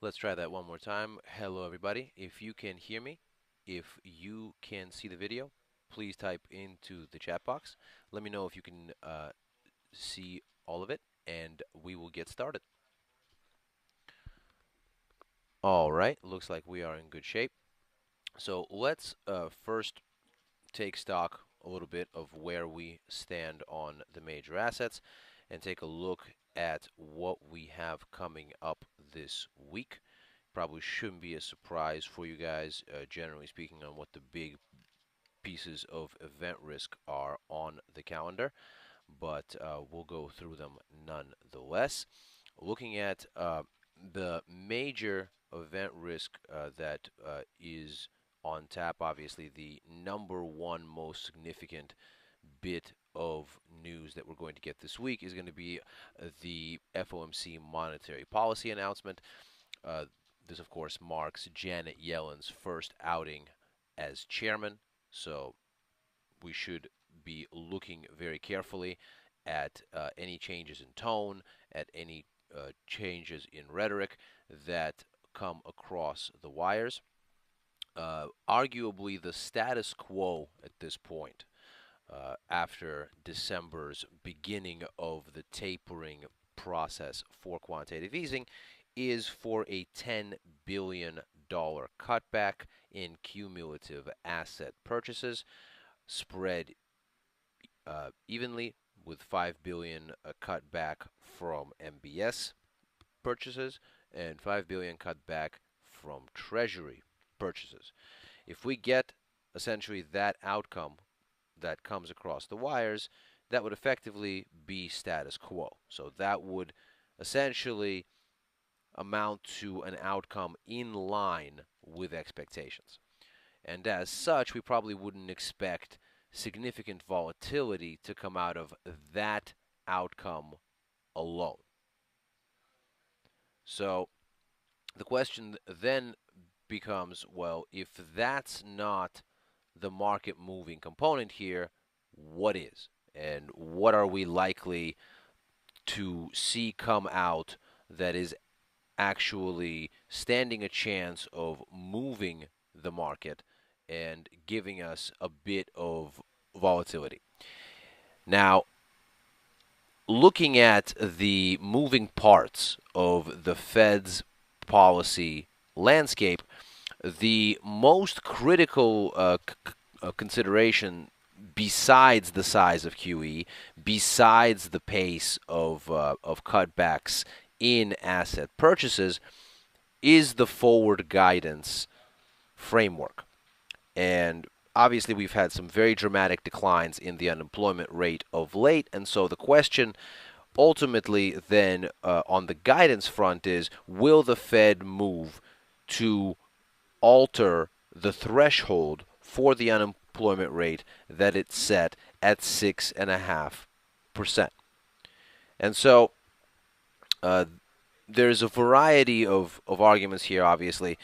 Let's try that one more time. Hello, everybody. If you can hear me, if you can see the video, please type into the chat box. Let me know if you can see all of it, and we will get started. All right, looks like we are in good shape. So let's first take stock a little bit of where we stand on the major assets and take a look at what we have coming up this week. Probably shouldn't be a surprise for you guys, generally speaking, on what the big pieces of event risk are on the calendar, but we'll go through them nonetheless. Looking at the major event risk that is on tap, obviously the number one most significant bit of news that we're going to get this week is going to be the FOMC monetary policy announcement. Uh, this, of course, marks Janet Yellen's first outing as chairman, so we should be looking very carefully at any changes in tone, at any changes in rhetoric that come across the wires. Arguably, the status quo at this point, after December's beginning of the tapering process for quantitative easing, is for a $10 billion cutback in cumulative asset purchases, spread evenly, with $5 billion cut back from MBS purchases and $5 billion cut back from Treasury purchases. If we get essentially that outcome that comes across the wires, that would effectively be status quo. So that would essentially amount to an outcome in line with expectations. And as such, we probably wouldn't expect significant volatility to come out of that outcome alone. So the question then becomes, well, if that's not the market moving component here, what is? And what are we likely to see come out that is actually standing a chance of moving the market and giving us a bit of volatility? Now, looking at the moving parts of the Fed's policy landscape, the most critical consideration, besides the size of QE, besides the pace of cutbacks in asset purchases, is the forward guidance framework. And obviously, we've had some very dramatic declines in the unemployment rate of late. And so the question ultimately then on the guidance front is, will the Fed move to alter the threshold for the unemployment rate that it set at 6.5%? And so there's a variety of arguments here, obviously.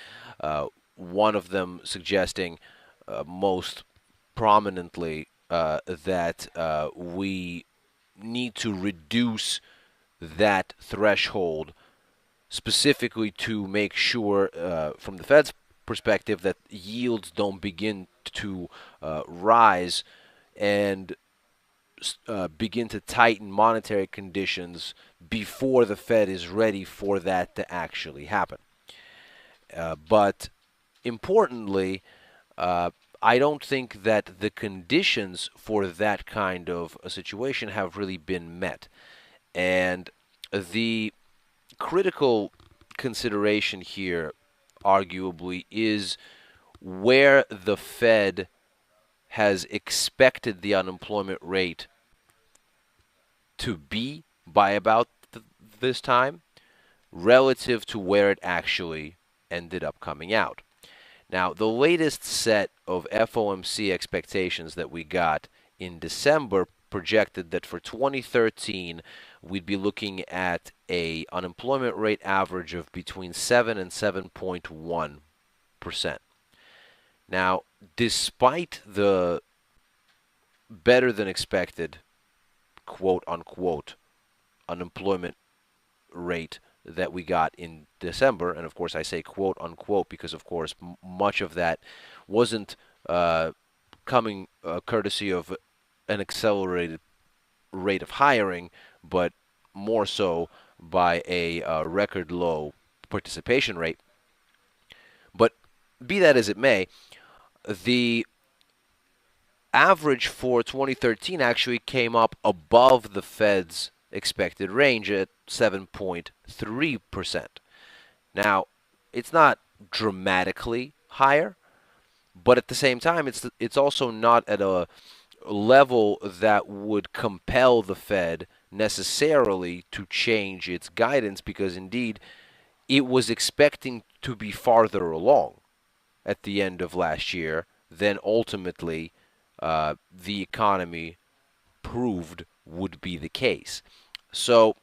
One of them suggesting most prominently that we need to reduce that threshold specifically to make sure, from the Fed's perspective, that yields don't begin to rise and begin to tighten monetary conditions before the Fed is ready for that to actually happen. But importantly, I don't think that the conditions for that kind of a situation have really been met. And the critical consideration here, arguably, is where the Fed has expected the unemployment rate to be by about this time relative to where it actually ended up coming out. Now, the latest set of FOMC expectations that we got in December projected that for 2013, we'd be looking at a unemployment rate average of between 7 and 7.1%. Now, despite the better than expected, quote unquote, unemployment rate that we got in December. And of course, I say quote unquote because, of course, much of that wasn't coming courtesy of an accelerated rate of hiring, but more so by a record low participation rate. But be that as it may, the average for 2013 actually came up above the Fed's expected range at 7.3%. Now, it's not dramatically higher, but at the same time, it's also not at a level that would compel the Fed necessarily to change its guidance because indeed it was expecting to be farther along at the end of last year than ultimately the economy proved would be the case. So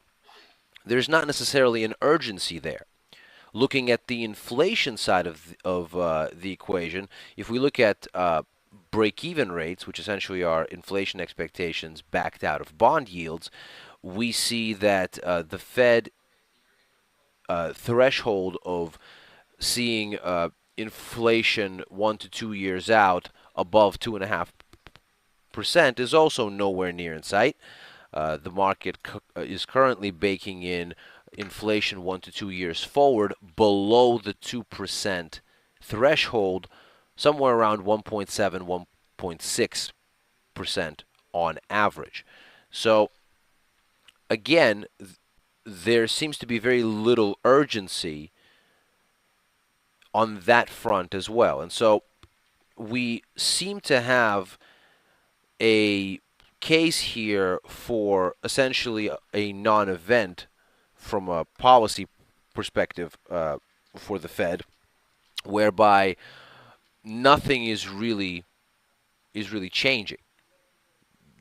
there's not necessarily an urgency there. Looking at the inflation side of the equation, if we look at break-even rates, which essentially are inflation expectations backed out of bond yields, we see that the Fed threshold of seeing inflation 1 to 2 years out above 2.5% is also nowhere near in sight. The market is currently baking in inflation 1 to 2 years forward below the 2% threshold, somewhere around 1.7, 1.6% on average. So again, there seems to be very little urgency on that front as well. And so we seem to have a case here for essentially a non-event from a policy perspective for the Fed, whereby nothing is really changing.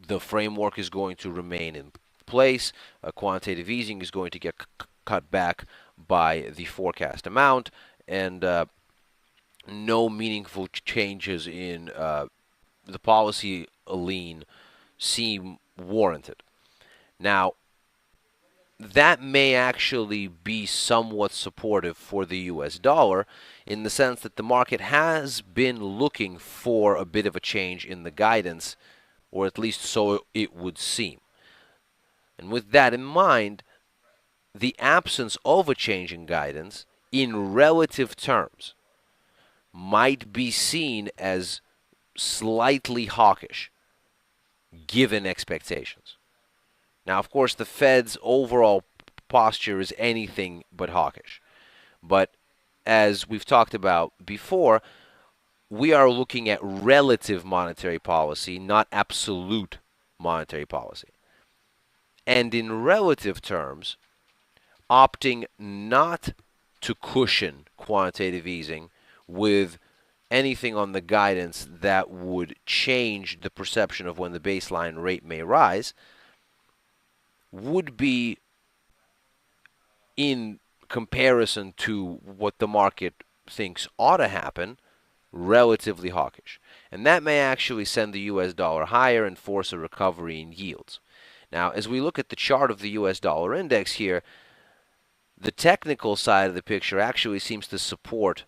The framework is going to remain in place. Quantitative easing is going to get cut back by the forecast amount, and no meaningful changes in the policy lean seem warranted. Now, that may actually be somewhat supportive for the US dollar in the sense that the market has been looking for a bit of a change in the guidance, or at least so it would seem. And with that in mind, the absence of a change in guidance in relative terms might be seen as slightly hawkish given expectations. Now, of course, the Fed's overall posture is anything but hawkish. But as we've talked about before, we are looking at relative monetary policy, not absolute monetary policy. And in relative terms, opting not to cushion quantitative easing with anything on the guidance that would change the perception of when the baseline rate may rise would be, in comparison to what the market thinks ought to happen, relatively hawkish. And that may actually send the US dollar higher and force a recovery in yields. Now, as we look at the chart of the US dollar index here, the technical side of the picture actually seems to support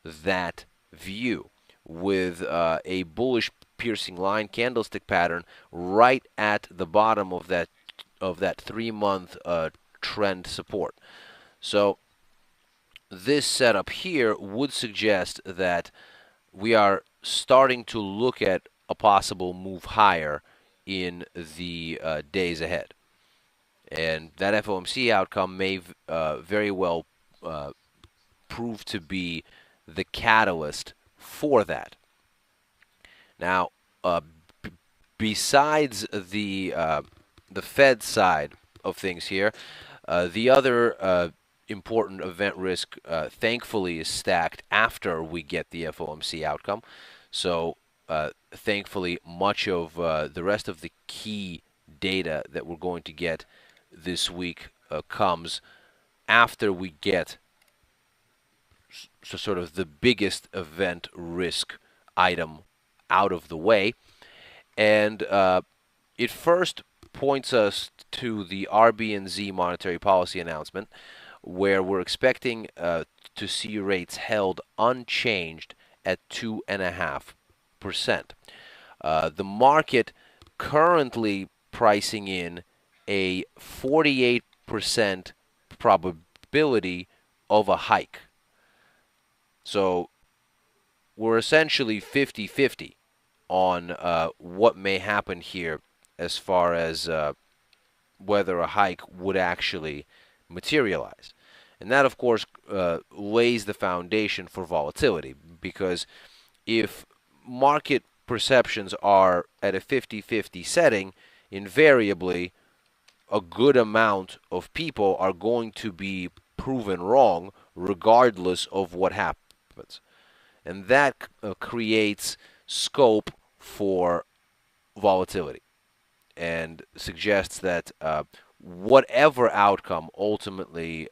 that view with a bullish piercing line candlestick pattern right at the bottom of that 3-month trend support. So this setup here would suggest that we are starting to look at a possible move higher in the days ahead. And that FOMC outcome may very well prove to be the catalyst for that. Now, besides the Fed side of things here, the other important event risk, thankfully, is stacked after we get the FOMC outcome. So, thankfully, much of the rest of the key data that we're going to get this week comes after we get sort of the biggest event risk item out of the way. And it first points us to the RB&Z monetary policy announcement, where we're expecting to see rates held unchanged at 2.5%. The market currently pricing in a 48% probability of a hike. So we're essentially 50-50 on what may happen here as far as whether a hike would actually materialize. And that, of course, lays the foundation for volatility, because if market perceptions are at a 50-50 setting, invariably a good amount of people are going to be proven wrong regardless of what happens. And that creates scope for volatility and suggests that whatever outcome ultimately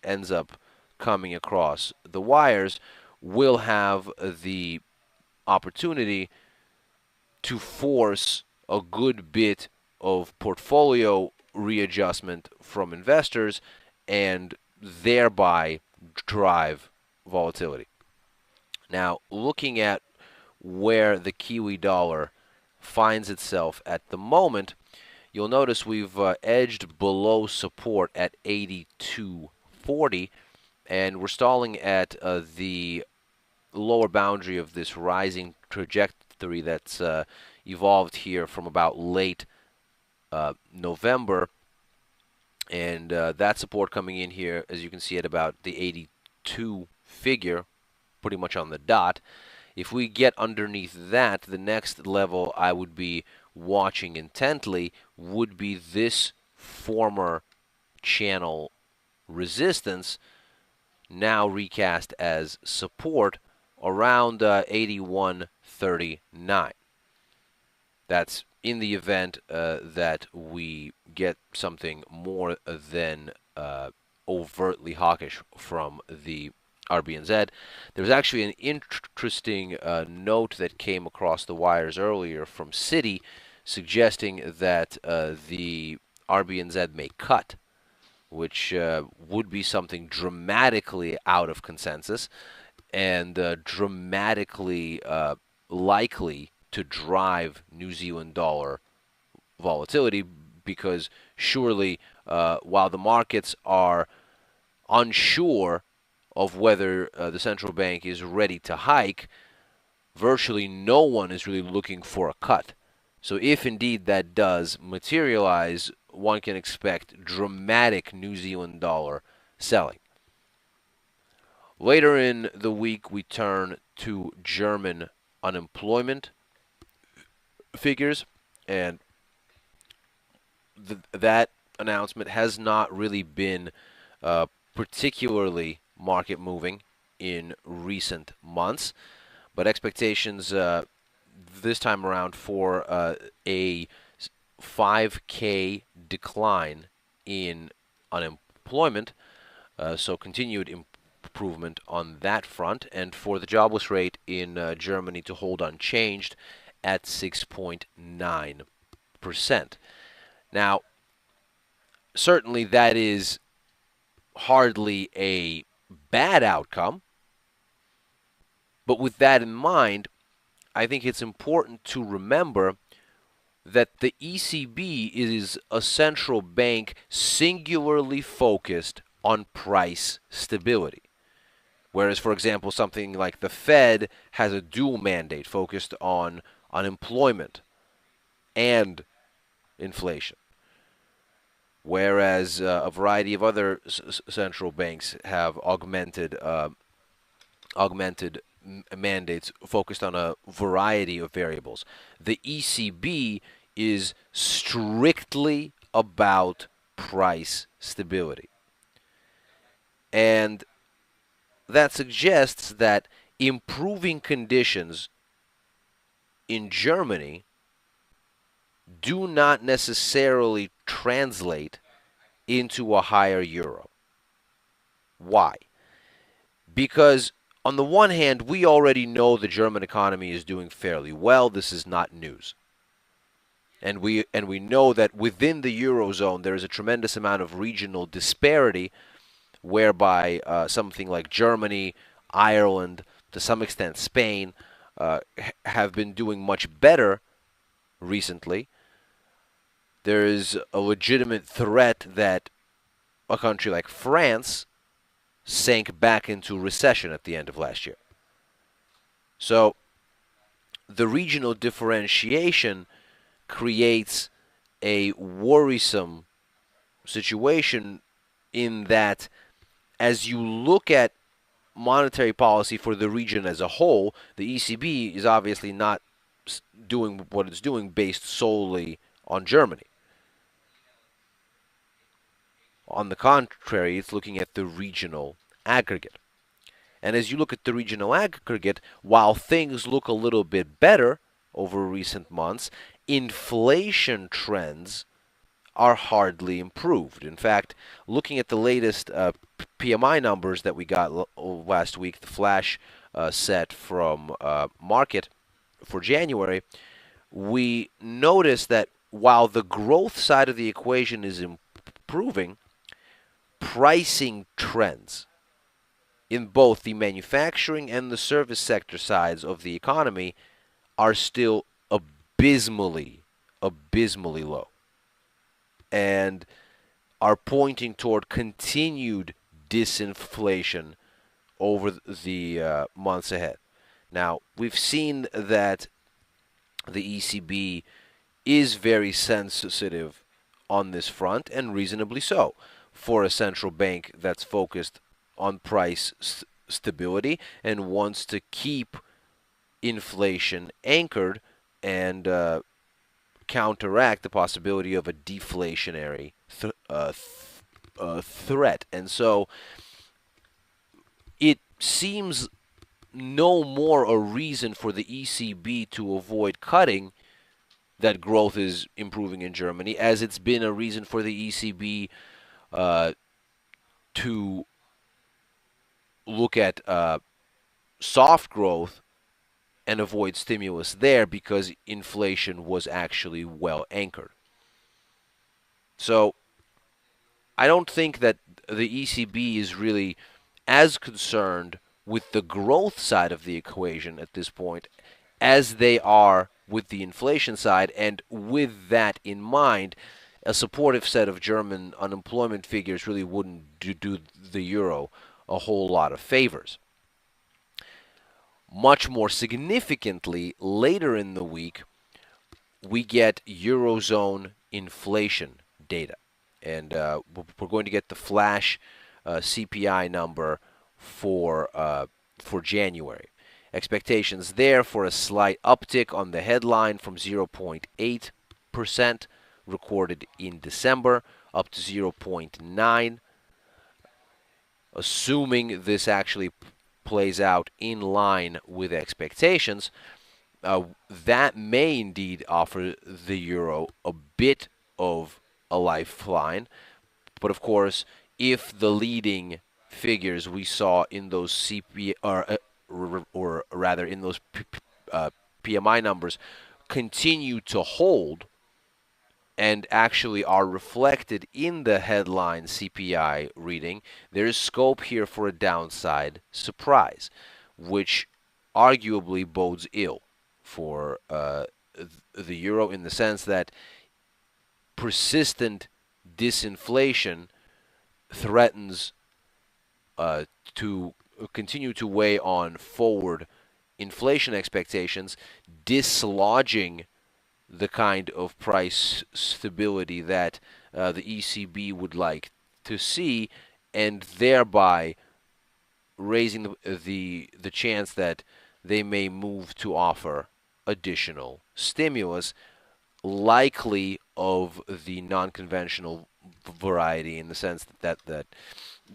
ends up coming across the wires will have the opportunity to force a good bit of portfolio readjustment from investors and thereby drive volatility. Now, looking at where the Kiwi dollar finds itself at the moment, you'll notice we've edged below support at 82.40, and we're stalling at the lower boundary of this rising trajectory that's evolved here from about late November, and that support coming in here, as you can see, at about the 82 figure, pretty much on the dot. If we get underneath that, the next level I would be watching intently would be this former channel resistance, now recast as support, around 81.39. That's in the event that we get something more than overtly hawkish from the RBNZ. There's actually an interesting note that came across the wires earlier from Citi suggesting that the RBNZ may cut, which would be something dramatically out of consensus and dramatically likely to drive New Zealand dollar volatility, because surely while the markets are unsure of whether the central bank is ready to hike, virtually no one is really looking for a cut. So if indeed that does materialize, one can expect dramatic New Zealand dollar selling. Later in the week, we turn to German unemployment figures, and that announcement has not really been particularly market moving in recent months, but expectations this time around for a 5K decline in unemployment, so continued improvement on that front, and for the jobless rate in Germany to hold unchanged at 6.9%. Now, certainly that is hardly a bad outcome, but with that in mind, I think it's important to remember that the ECB is a central bank singularly focused on price stability. Whereas, for example, something like the Fed has a dual mandate focused on unemployment and inflation. Whereas a variety of other central banks have augmented mandates focused on a variety of variables. The ECB is strictly about price stability. And that suggests that improving conditions in Germany do not necessarily translate into a higher euro. Why? Because on the one hand, we already know the German economy is doing fairly well. This is not news. And we know that within the Eurozone there is a tremendous amount of regional disparity, whereby something like Germany, Ireland, to some extent Spain, have been doing much better recently. There is a legitimate threat that a country like France sank back into recession at the end of last year. So the regional differentiation creates a worrisome situation in that as you look at monetary policy for the region as a whole, the ECB is obviously not doing what it's doing based solely on Germany. On the contrary, it's looking at the regional aggregate. And as you look at the regional aggregate, while things look a little bit better over recent months, inflation trends are hardly improved. In fact, looking at the latest PMI numbers that we got last week, the flash set from market for January, we notice that while the growth side of the equation is improving, pricing trends in both the manufacturing and the service sector sides of the economy are still abysmally low, and are pointing toward continued disinflation over the months ahead. Now, we've seen that the ECB is very sensitive on this front, and reasonably so, for a central bank that's focused on price stability and wants to keep inflation anchored and counteract the possibility of a deflationary threat. And so it seems no more a reason for the ECB to avoid cutting that growth is improving in Germany, as it's been a reason for the ECB to look at soft growth and avoid stimulus there because inflation was actually well anchored. So I don't think that the ECB is really as concerned with the growth side of the equation at this point as they are with the inflation side. And with that in mind, a supportive set of German unemployment figures really wouldn't do the euro a whole lot of favors. Much more significantly, later in the week, we get Eurozone inflation data. And we're going to get the flash CPI number for January. Expectations there for a slight uptick on the headline from 0.8% recorded in December up to 0.9. Assuming this actually plays out in line with expectations, that may indeed offer the euro a bit of a lifeline. But of course, if the leading figures we saw in those or rather in those PMI numbers continue to hold and actually are reflected in the headline CPI reading, there is scope here for a downside surprise, which arguably bodes ill for the euro in the sense that persistent disinflation threatens to continue to weigh on forward inflation expectations, dislodging the kind of price stability that the ECB would like to see, and thereby raising the chance that they may move to offer additional stimulus, likely of the non-conventional variety, in the sense that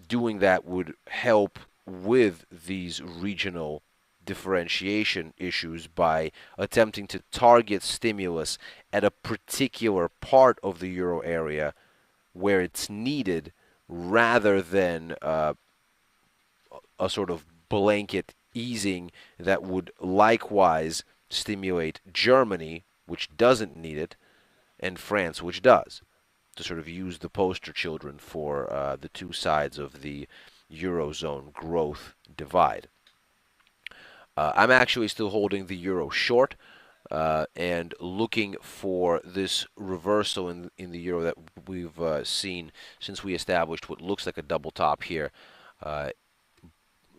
doing that would help with these regional differentiation issues by attempting to target stimulus at a particular part of the euro area where it's needed, rather than a sort of blanket easing that would likewise stimulate Germany, which doesn't need it, and France, which does. to sort of use the poster children for the two sides of the Eurozone growth divide. I'm actually still holding the euro short and looking for this reversal in the euro that we've seen since we established what looks like a double top here uh,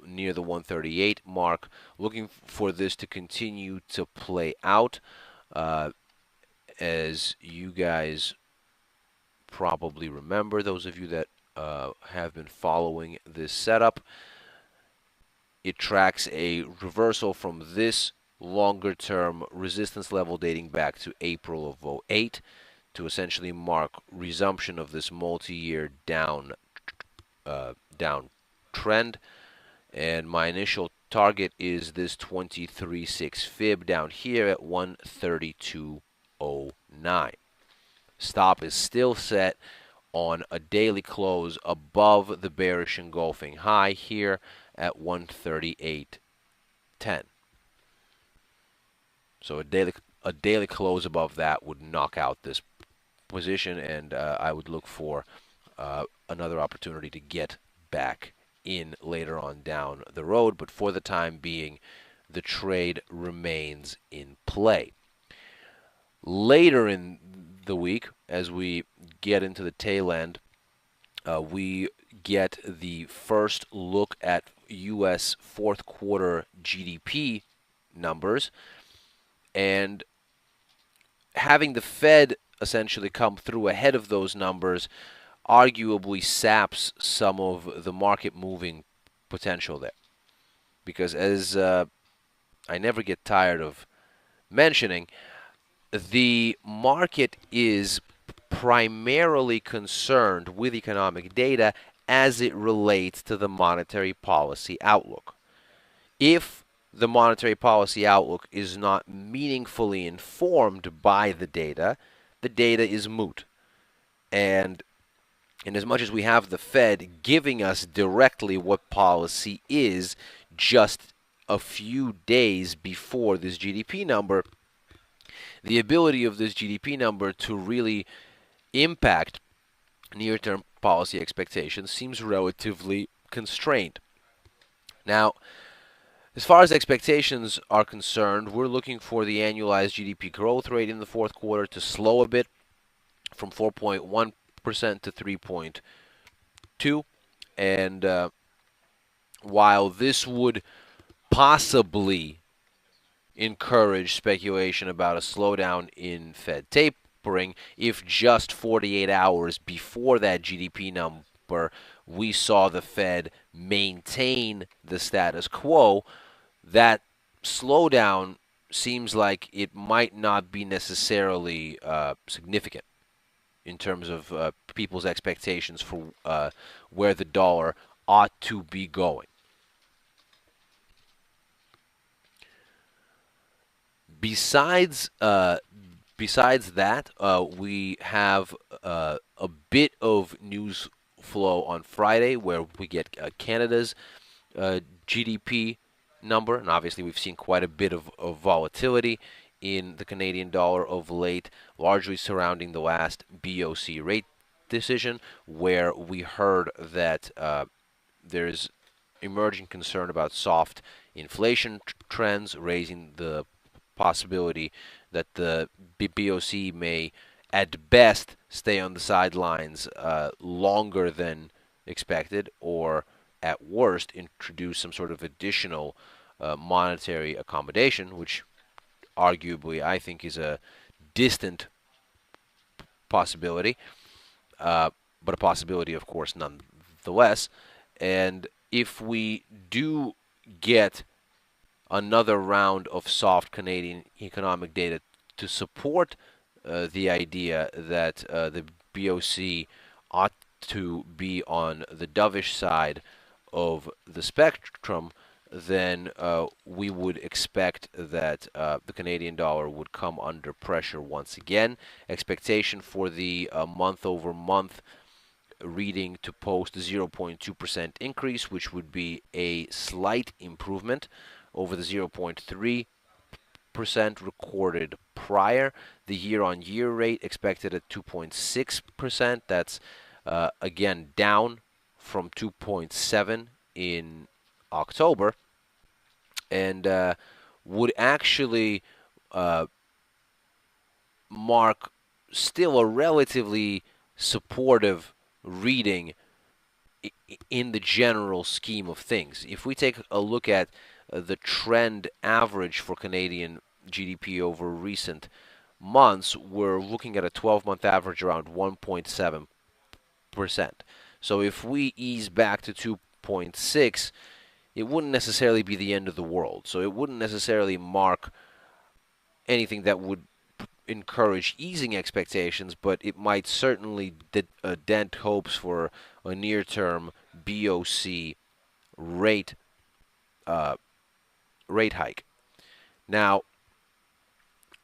near the 138 mark. Looking for this to continue to play out. As you guys probably remember, those of you that have been following this setup, it tracks a reversal from this longer term resistance level dating back to April of '08 to essentially mark resumption of this multi-year down trend. And my initial target is this 23.6 fib down here at 132.09. Stop is still set on a daily close above the bearish engulfing high here at 138.10. So a daily close above that would knock out this position, and I would look for another opportunity to get back in later on down the road. But for the time being, the trade remains in play. Later in the week, as we get into the tail end, we get the first look at U.S. fourth quarter GDP numbers, and having the Fed essentially come through ahead of those numbers arguably saps some of the market moving potential there. Because as I never get tired of mentioning, the market is primarily concerned with economic data as it relates to the monetary policy outlook. If the monetary policy outlook is not meaningfully informed by the data is moot. And in as much as we have the Fed giving us directly what policy is just a few days before this GDP number, the ability of this GDP number to really impact near-term policy expectations seems relatively constrained. Now, as far as expectations are concerned, we're looking for the annualized GDP growth rate in the fourth quarter to slow a bit from 4.1% to 3.2%. And while this would possibly encourage speculation about a slowdown in Fed tapering, if just 48 hours before that GDP number we saw the Fed maintain the status quo, that slowdown seems like it might not be necessarily significant in terms of people's expectations for where the dollar ought to be going. Besides that, we have a bit of news flow on Friday where we get Canada's GDP number, and obviously we've seen quite a bit of volatility in the Canadian dollar of late, largely surrounding the last BOC rate decision, where we heard that there's emerging concern about soft inflation trends, raising the possibility that the BOC may, at best, stay on the sidelines longer than expected, or at worst, introduce some sort of additional monetary accommodation, which arguably I think is a distant possibility, but a possibility, of course, nonetheless. And if we do get another round of soft Canadian economic data to support the idea that the BOC ought to be on the dovish side of the spectrum, then we would expect that the Canadian dollar would come under pressure once again. Expectation for the month-over-month reading to post a 0.2% increase, which would be a slight improvement over the 0.3% recorded prior. The year-on-year rate expected at 2.6%. That's again down from 2.7 in October, and would actually uh, mark still a relatively supportive reading in the general scheme of things. If we take a look at the trend average for Canadian GDP over recent months, we're looking at a 12-month average around 1.7%. So if we ease back to 2.6, it wouldn't necessarily be the end of the world. So it wouldn't necessarily mark anything that would encourage easing expectations, but it might certainly dent hopes for a near-term BOC rate uh, rate hike. Now,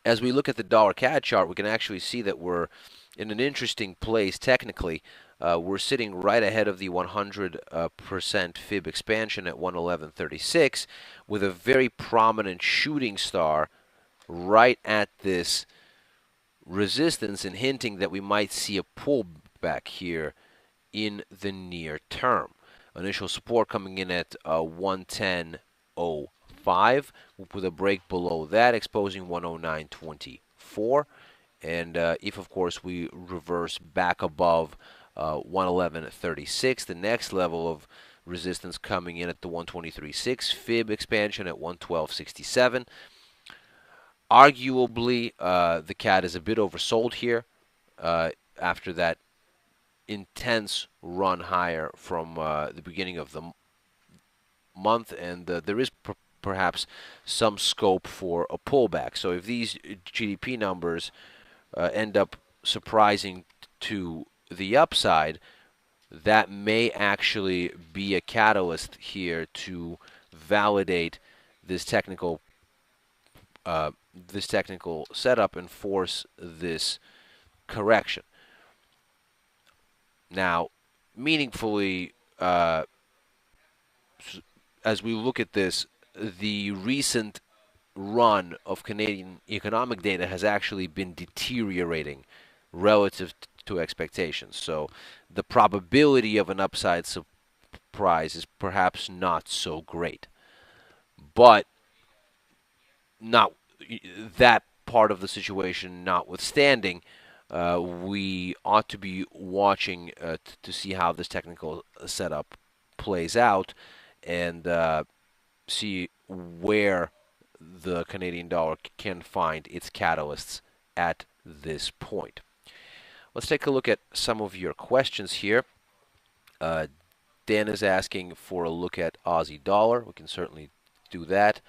as we look at the dollar CAD chart, we can actually see that we're in an interesting place technically. We're sitting right ahead of the 100% fib expansion at 111.36 with a very prominent shooting star right at this resistance and hinting that we might see a pullback here in the near term. Initial support coming in at 110.05 with a break below that exposing 109.24. And if, of course, we reverse back above 111.36, the next level of resistance coming in at the 123.6, fib expansion at 112.67. Arguably, the CAD is a bit oversold here after that intense run higher from the beginning of the month, and there is perhaps some scope for a pullback. So if these GDP numbers end up surprising to the upside, that may actually be a catalyst here to validate this technical setup and force this correction. Now, meaningfully, as we look at this, the recent run of Canadian economic data has actually been deteriorating relative to expectations. So the probability of an upside surprise is perhaps not so great. But not that part of the situation notwithstanding, we ought to be watching to see how this technical setup plays out and see where the Canadian dollar can find its catalysts at this point. Let's take a look at some of your questions here. Dan is asking for a look at Aussie dollar. We can certainly do that.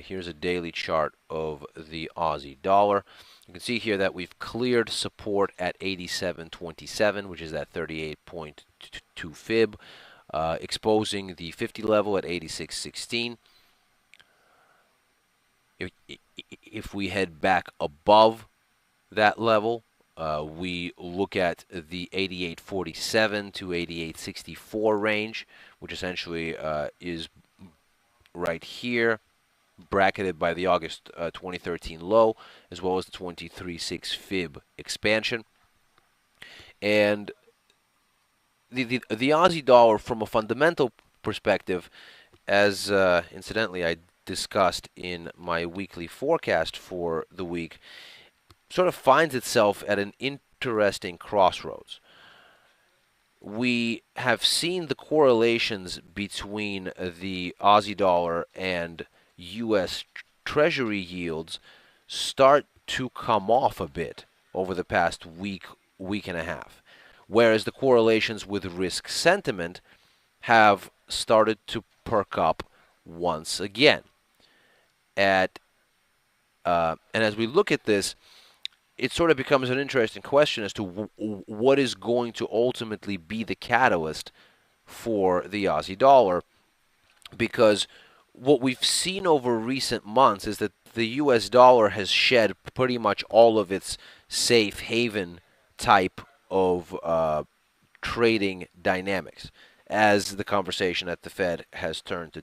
Here's a daily chart of the Aussie dollar. You can see here that we've cleared support at 87.27, which is that 38.2 fib, exposing the 50 level at 86.16. If we head back above that level, we look at the 88.47 to 88.64 range, which essentially is right here, bracketed by the August 2013 low, as well as the 23.6 fib expansion. And the Aussie dollar, from a fundamental perspective, as incidentally I discussed in my weekly forecast for the week, sort of finds itself at an interesting crossroads. We have seen the correlations between the Aussie dollar and U.S. Treasury yields start to come off a bit over the past week and a half, whereas the correlations with risk sentiment have started to perk up once again. And as we look at this, it sort of becomes an interesting question as to what is going to ultimately be the catalyst for the Aussie dollar, because what we've seen over recent months is that the U.S. dollar has shed pretty much all of its safe haven type of trading dynamics as the conversation at the Fed has turned to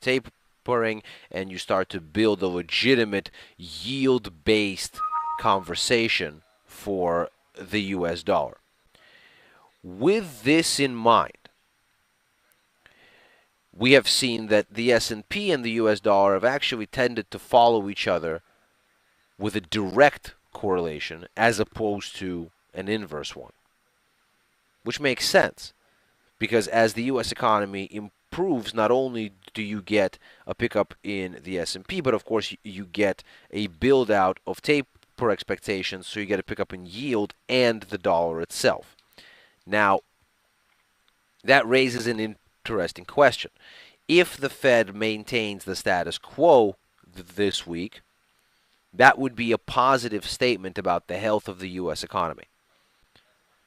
tapering and you start to build a legitimate yield-based conversation for the US dollar. With this in mind, we have seen that the S&P and the US dollar have actually tended to follow each other with a direct correlation as opposed to an inverse one, which makes sense because as the US economy improves, not only do you get a pickup in the S&P, but of course you get a build out of taper expectations, so you get a pickup in yield and the dollar itself. Now, that raises an interesting question. If the Fed maintains the status quo this week, that would be a positive statement about the health of the U.S. economy.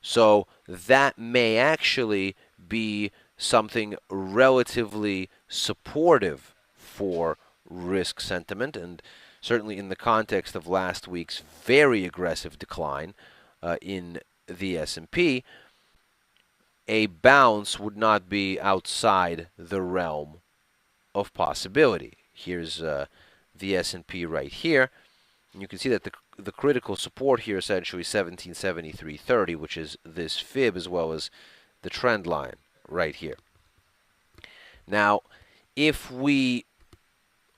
So that may actually be something relatively supportive for risk sentiment, and certainly in the context of last week's very aggressive decline in the S&P, a bounce would not be outside the realm of possibility. Here's the S&P right here. And you can see that the critical support here essentially is 1773.30, which is this fib as well as the trend line right here. Now, if we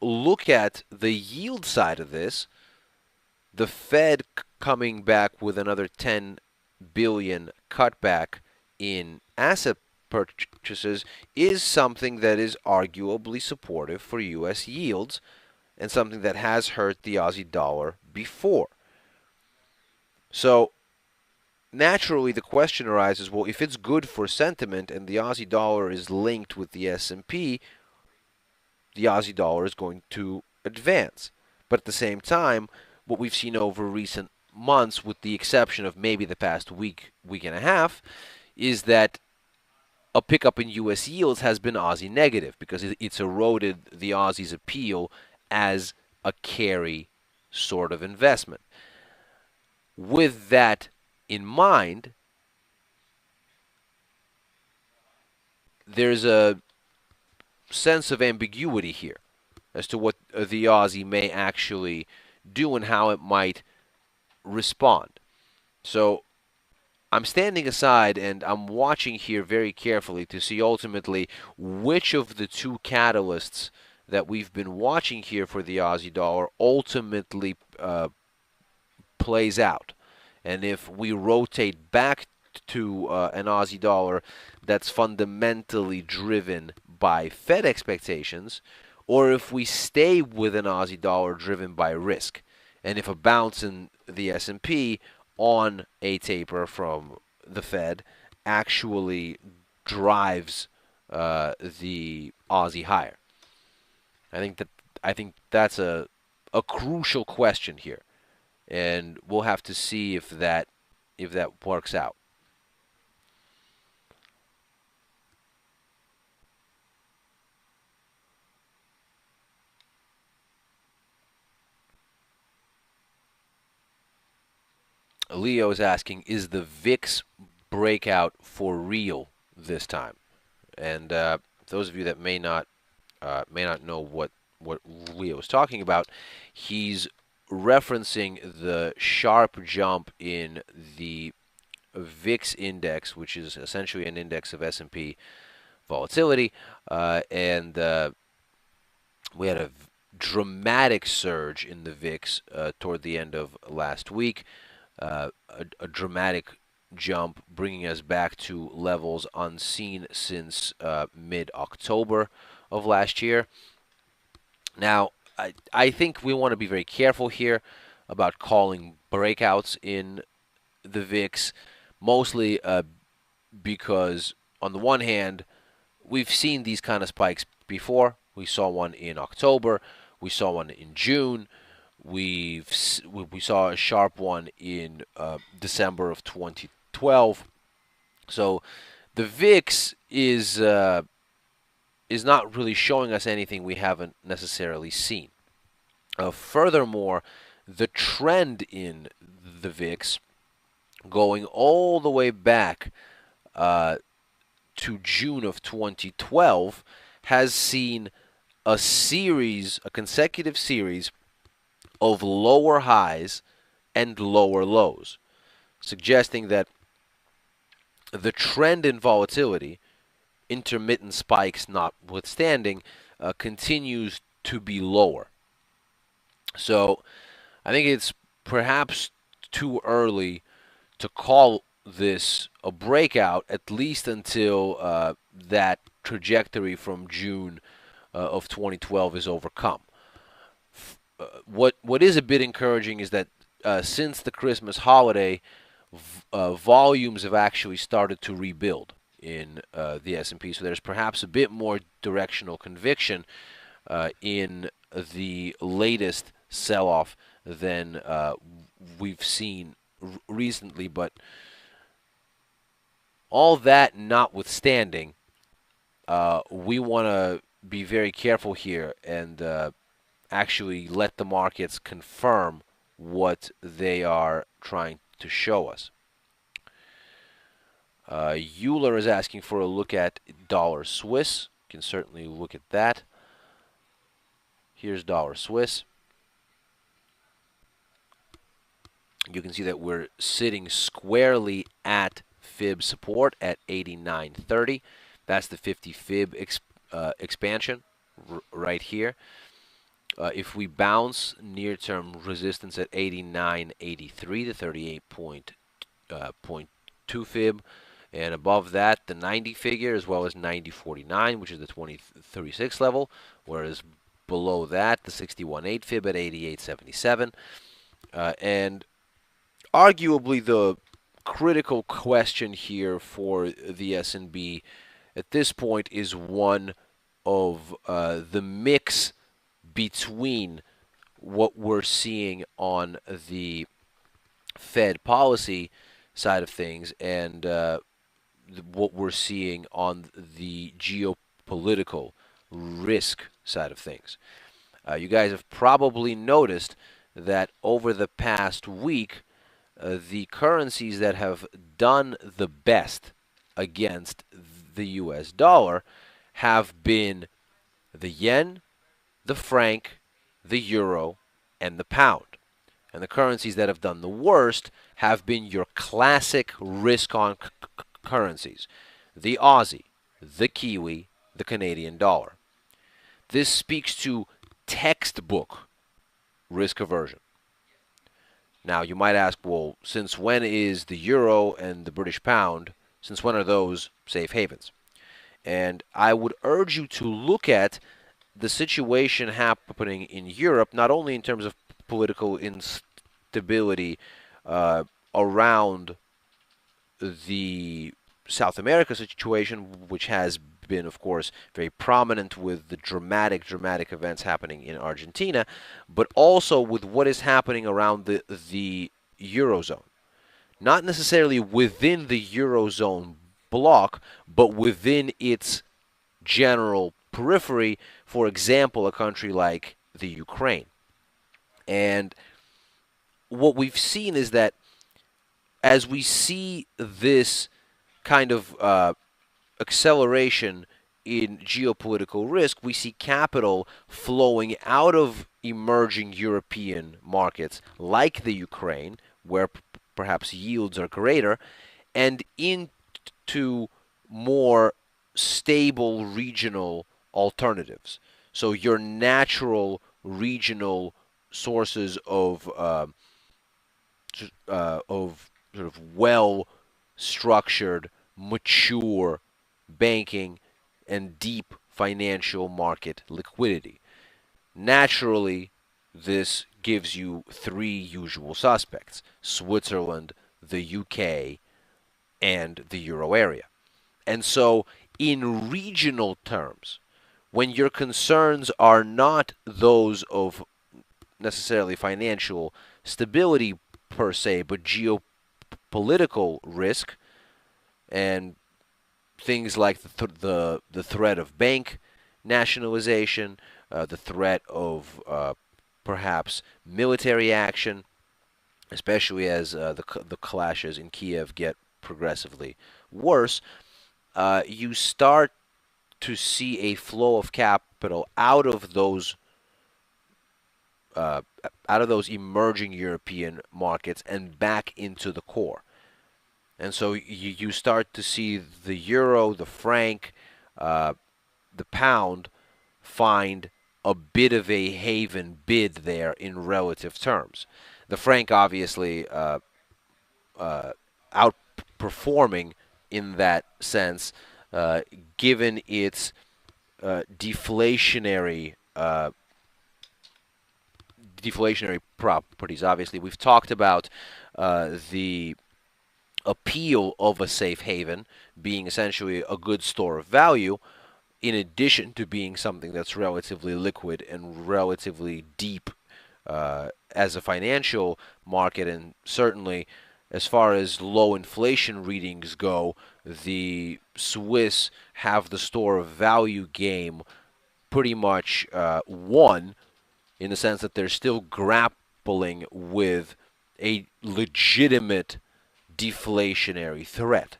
look at the yield side of this, the Fed coming back with another 10 billion cutback in asset purchases is something that is arguably supportive for U.S. yields and something that has hurt the Aussie dollar before. So naturally the question arises, well, if it's good for sentiment and the Aussie dollar is linked with the S&P, the Aussie dollar is going to advance. But at the same time, what we've seen over recent months, with the exception of maybe the past week and a half, is that a pickup in U.S. yields has been Aussie negative because it's eroded the Aussie's appeal as a carry sort of investment. With that in mind, there's a sense of ambiguity here as to what the Aussie may actually do and how it might respond. So I'm standing aside and I'm watching here very carefully to see ultimately which of the two catalysts that we've been watching here for the Aussie dollar ultimately plays out. And if we rotate back to an Aussie dollar that's fundamentally driven by Fed expectations, or if we stay with an Aussie dollar driven by risk, and if a bounce in the S&P on a taper from the Fed actually drives the Aussie higher. I think that's a crucial question here, and we'll have to see if that works out. Leo is asking, is the VIX breakout for real this time? And those of you that may not know what Leo is talking about, he's referencing the sharp jump in the VIX index, which is essentially an index of S&P volatility, and we had a dramatic surge in the VIX toward the end of last week. A dramatic jump, bringing us back to levels unseen since mid-October of last year. Now, I think we want to be very careful here about calling breakouts in the VIX, mostly because, on the one hand, we've seen these kind of spikes before. We saw one in October. We saw one in June. We saw a sharp one in December of 2012. So the VIX is not really showing us anything we haven't necessarily seen. Furthermore, the trend in the VIX, going all the way back to June of 2012, has seen a consecutive series of lower highs and lower lows, suggesting that the trend in volatility, intermittent spikes notwithstanding, continues to be lower. So I think it's perhaps too early to call this a breakout, at least until that trajectory from June of 2012 is overcome. What is a bit encouraging is that since the Christmas holiday, volumes have actually started to rebuild in the S&P. So there's perhaps a bit more directional conviction in the latest sell-off than we've seen recently. But all that notwithstanding, we want to be very careful here and actually let the markets confirm what they are trying to show us. Euler is asking for a look at dollar Swiss. You can certainly look at that. Here's dollar Swiss. You can see that we're sitting squarely at fib support at 89.30. That's the 50 fib expansion right here. If we bounce near-term resistance at 89.83, the 38.2 fib, and above that the 90 figure, as well as 90.49, which is the 2036 level, whereas below that the 61.8 fib at 88.77, and arguably the critical question here for the S&B at this point is one of the mix between what we're seeing on the Fed policy side of things and what we're seeing on the geopolitical risk side of things. You guys have probably noticed that over the past week, the currencies that have done the best against the US dollar have been the yen, the franc, the euro, and the pound. And the currencies that have done the worst have been your classic risk-on currencies: the Aussie, the Kiwi, the Canadian dollar. This speaks to textbook risk aversion. Now, you might ask, well, since when is the euro and the British pound, since when are those safe havens? And I would urge you to look at the situation happening in Europe, not only in terms of political instability around the South America situation, which has been, of course, very prominent with the dramatic events happening in Argentina, but also with what is happening around the Eurozone. Not necessarily within the Eurozone bloc, but within its general periphery, for example, a country like the Ukraine. And what we've seen is that as we see this kind of acceleration in geopolitical risk, we see capital flowing out of emerging European markets like the Ukraine, where perhaps yields are greater, and into more stable regional alternatives. So your natural regional sources of sort of well-structured, mature banking and deep financial market liquidity. Naturally, this gives you three usual suspects: Switzerland, the UK, and the euro area. And so, in regional terms, when your concerns are not those of necessarily financial stability per se, but geopolitical risk and things like the threat of bank nationalization, the threat of perhaps military action, especially as the clashes in Kiev get progressively worse, you start to see a flow of capital uh, out of those emerging European markets and back into the core. And so you start to see the euro, the franc, uh, the pound find a bit of a haven bid there in relative terms. The franc obviously uh, outperforming in that sense, uh, given its deflationary properties. Obviously, we've talked about the appeal of a safe haven being essentially a good store of value, in addition to being something that's relatively liquid and relatively deep as a financial market. And certainly, as far as low inflation readings go, the Swiss have the store of value game pretty much won, in the sense that they're still grappling with a legitimate deflationary threat.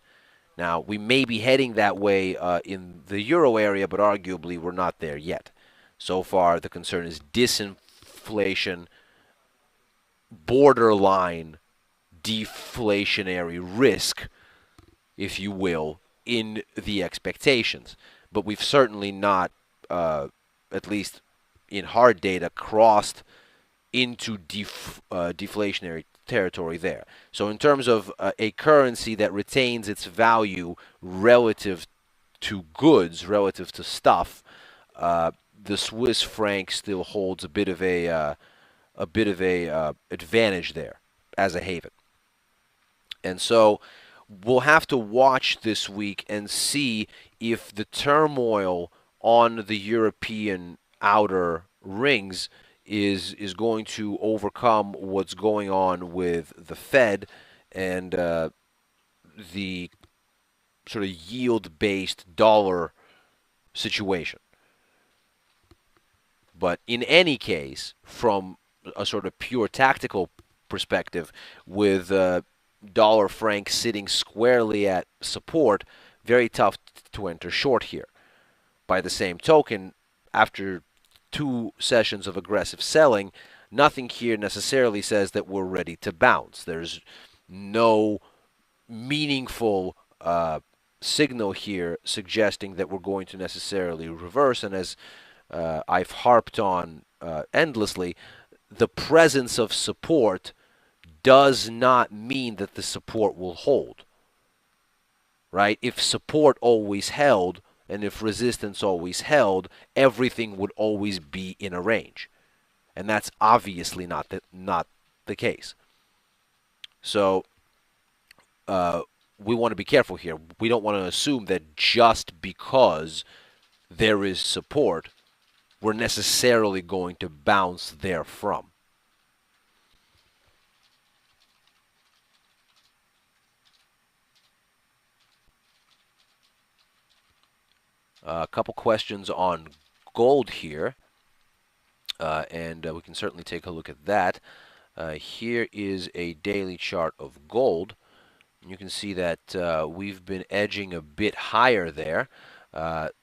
Now, we may be heading that way in the euro area, but arguably we're not there yet. So far, the concern is disinflation, borderline deflationary risk, if you will, in the expectations. But we've certainly not, at least in hard data, crossed into deflationary territory there. So in terms of a currency that retains its value relative to goods, relative to stuff, the Swiss franc still holds a bit of a advantage there as a haven. And so we'll have to watch this week and see if the turmoil on the European outer rings is going to overcome what's going on with the Fed and the sort of yield-based dollar situation. But in any case, from a sort of pure tactical perspective, with dollar franc sitting squarely at support, very tough to enter short here. By the same token, after two sessions of aggressive selling, nothing here necessarily says that we're ready to bounce. There's no meaningful signal here suggesting that we're going to necessarily reverse. And as I've harped on endlessly, the presence of support does not mean that the support will hold. Right? If support always held, and if resistance always held, everything would always be in a range. And that's obviously not the case. So we want to be careful here. We don't want to assume that just because there is support, we're necessarily going to bounce therefrom. A couple questions on gold here, and we can certainly take a look at that. Here is a daily chart of gold. You can see that we've been edging a bit higher there. At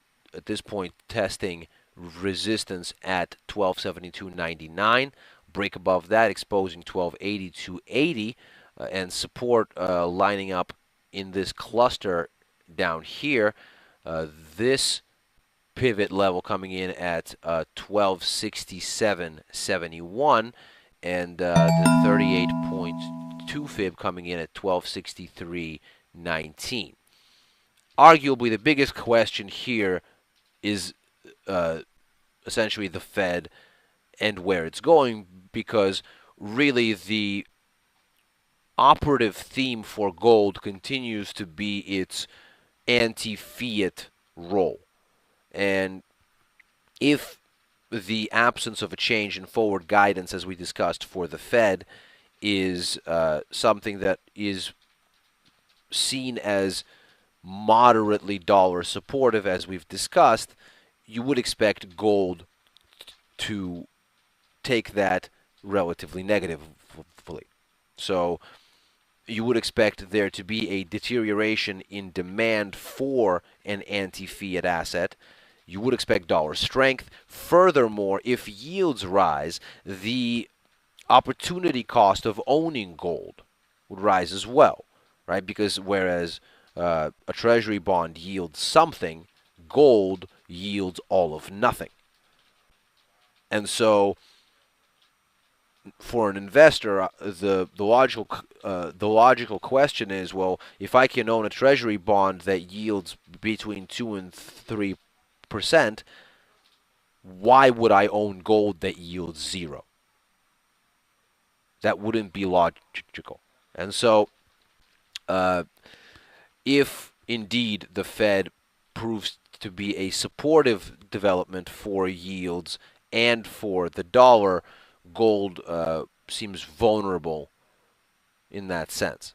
this point, testing resistance at 1272.99. Break above that, exposing 1282.80, and support lining up in this cluster down here. This pivot level coming in at 1267.71, and the 38.2 fib coming in at 1263.19. Arguably, the biggest question here is essentially the Fed and where it's going, because really the operative theme for gold continues to be its anti-fiat role. And if the absence of a change in forward guidance, as we discussed, for the Fed is something that is seen as moderately dollar supportive, as we've discussed, you would expect gold to take that relatively negatively. So you would expect there to be a deterioration in demand for an anti-fiat asset. you would expect dollar strength. Furthermore, if yields rise, the opportunity cost of owning gold would rise as well, right? Because whereas a treasury bond yields something, gold yields all of nothing. And so for an investor, the logical question is, well, if I can own a treasury bond that yields between 2 and 3%, why would I own gold that yields zero? That wouldn't be logical. And so, uh, if indeed the Fed proves to be a supportive development for yields and for the dollar, gold seems vulnerable in that sense.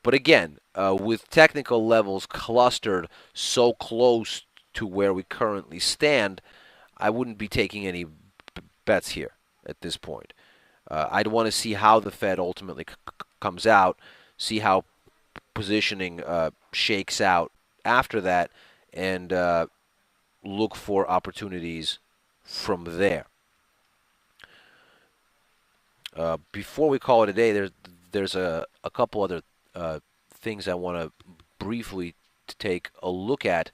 But again, with technical levels clustered so close to where we currently stand, I wouldn't be taking any bets here at this point. I'd want to see how the Fed ultimately comes out, see how positioning shakes out after that, and look for opportunities from there. Before we call it a day, there's a couple other things I want to briefly take a look at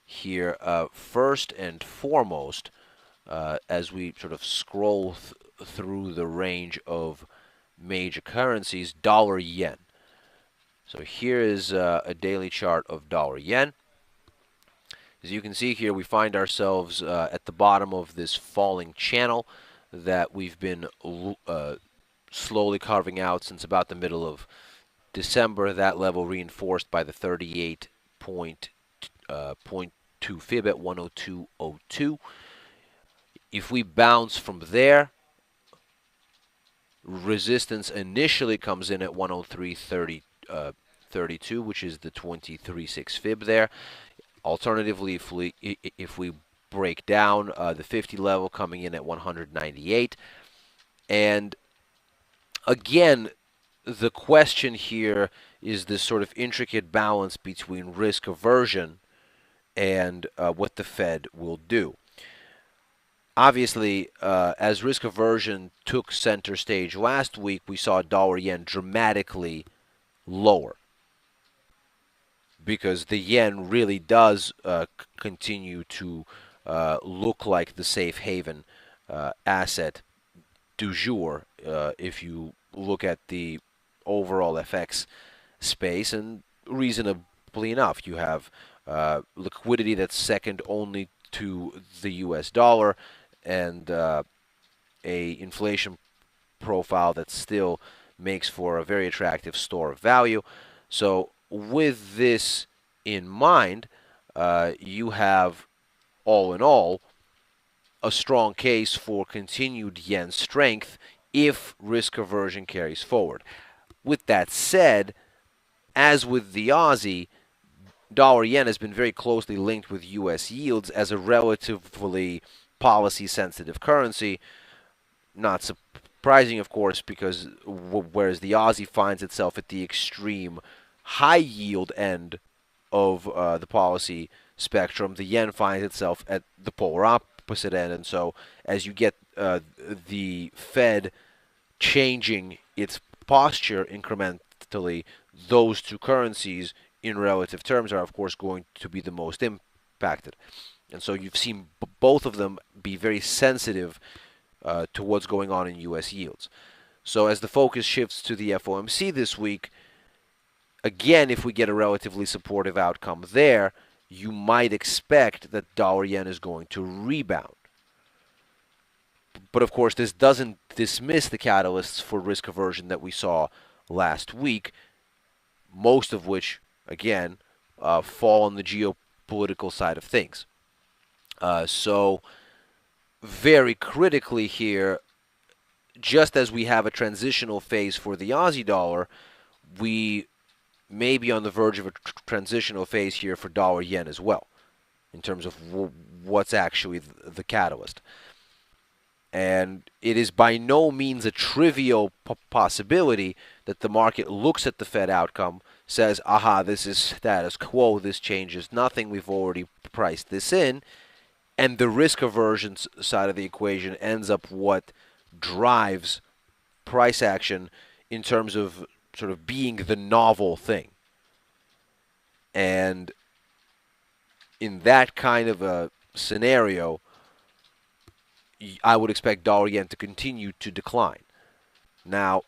here. First and foremost, as we sort of scroll through the range of major currencies, dollar yen. So here is a daily chart of dollar yen. As you can see here, we find ourselves at the bottom of this falling channel that we've been slowly carving out since about the middle of December. That level reinforced by the 38.2 fib at 102.02. If we bounce from there, resistance initially comes in at 103.32, which is the 23.6 fib there. Alternatively, if we break down the 50 level coming in at 198, and again, the question here is this sort of intricate balance between risk aversion and what the Fed will do. Obviously, as risk aversion took center stage last week, we saw dollar yen dramatically lower because the yen really does continue to look like the safe haven asset du jour if you look at the overall FX space. And reasonably enough, you have liquidity that's second only to the US dollar and a inflation profile that still makes for a very attractive store of value. So with this in mind, you have, all in all, a strong case for continued yen strength if risk aversion carries forward. With that said, as with the Aussie, dollar yen has been very closely linked with U.S. yields as a relatively policy-sensitive currency. Not surprising, of course, because whereas the Aussie finds itself at the extreme high-yield end of the policy spectrum, the yen finds itself at the polar opposite end. And so as you get the Fed changing its posture incrementally, those two currencies in relative terms are, of course, going to be the most impacted. And so you've seen both of them be very sensitive to what's going on in U.S. yields. So as the focus shifts to the FOMC this week, again, if we get a relatively supportive outcome there, you might expect that dollar yen is going to rebound. But of course, this doesn't dismiss the catalysts for risk aversion that we saw last week, most of which, again, fall on the geopolitical side of things. So very critically here, just as we have a transitional phase for the Aussie dollar, we may be on the verge of a transitional phase here for dollar yen as well, in terms of what's actually the catalyst. And it is by no means a trivial possibility that the market looks at the Fed outcome, says, aha, this is status quo, this changes nothing, we've already priced this in, and the risk aversion side of the equation ends up what drives price action in terms of sort of being the novel thing. And in that kind of a scenario, I would expect dollar yen to continue to decline. Now,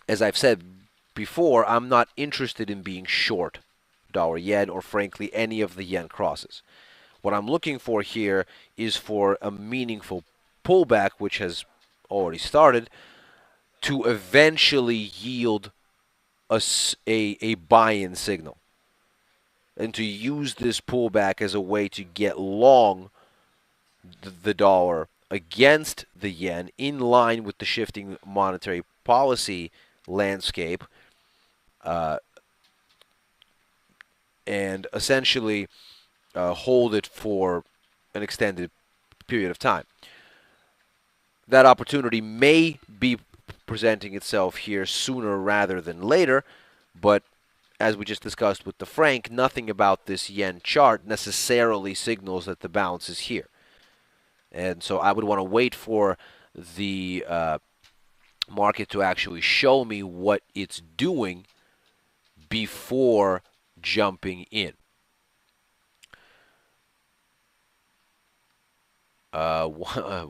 as I've said before, I'm not interested in being short dollar yen or frankly any of the yen crosses. What I'm looking for here is for a meaningful pullback, which has already started, to eventually yield a buy-in signal, and to use this pullback as a way to get long the dollar against the yen in line with the shifting monetary policy landscape, uh, and essentially hold it for an extended period of time. That opportunity may be presenting itself here sooner rather than later, but as we just discussed with the franc, nothing about this yen chart necessarily signals that the bounce is here. And so I would want to wait for the market to actually show me what it's doing before jumping in. We're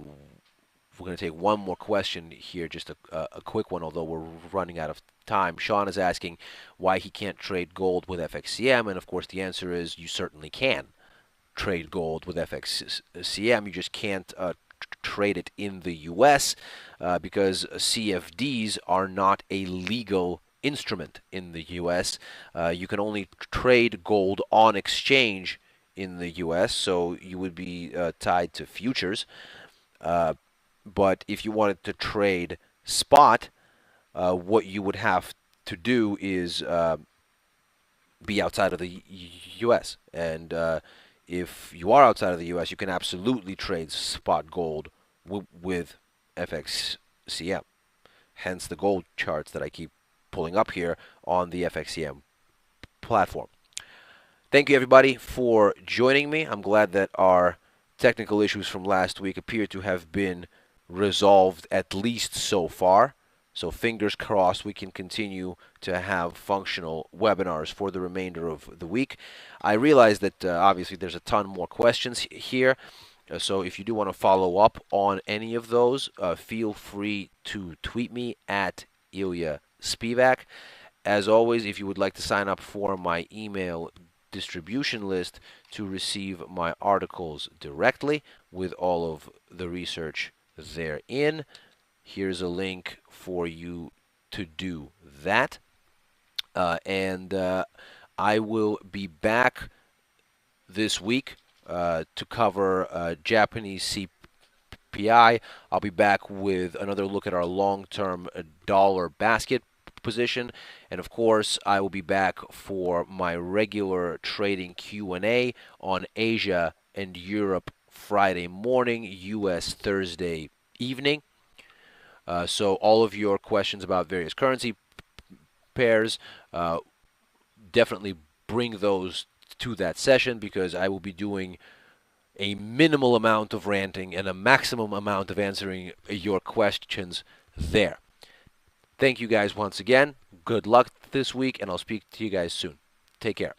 going to take one more question here, just a quick one, although we're running out of time. Sean is asking why he can't trade gold with FXCM, and of course the answer is you certainly can trade gold with FXCM. You just can't trade it in the U.S. Because CFDs are not a legal instrument in the U.S. You can only trade gold on exchange in the U.S., so you would be tied to futures. But if you wanted to trade spot, what you would have to do is be outside of the U.S. And if you are outside of the U.S., you can absolutely trade spot gold with FXCM. Hence the gold charts that I keep pulling up here on the FXCM platform. Thank you, everybody, for joining me. I'm glad that our technical issues from last week appear to have been resolved, at least so far. So fingers crossed we can continue to have functional webinars for the remainder of the week. I realize that obviously there's a ton more questions here. So if you do want to follow up on any of those, feel free to tweet me at Ilya Spivak. As always, if you would like to sign up for my email distribution list to receive my articles directly with all of the research therein, here's a link for you to do that. And I will be back this week to cover Japanese CPI. I'll be back with another look at our long-term dollar basket position, and of course I will be back for my regular trading Q&A on Asia and Europe Friday morning, US Thursday evening. So all of your questions about various currency pairs, definitely bring those to that session, because I will be doing a minimal amount of ranting and a maximum amount of answering your questions there. Thank you guys once again. Good luck this week, and I'll speak to you guys soon. Take care.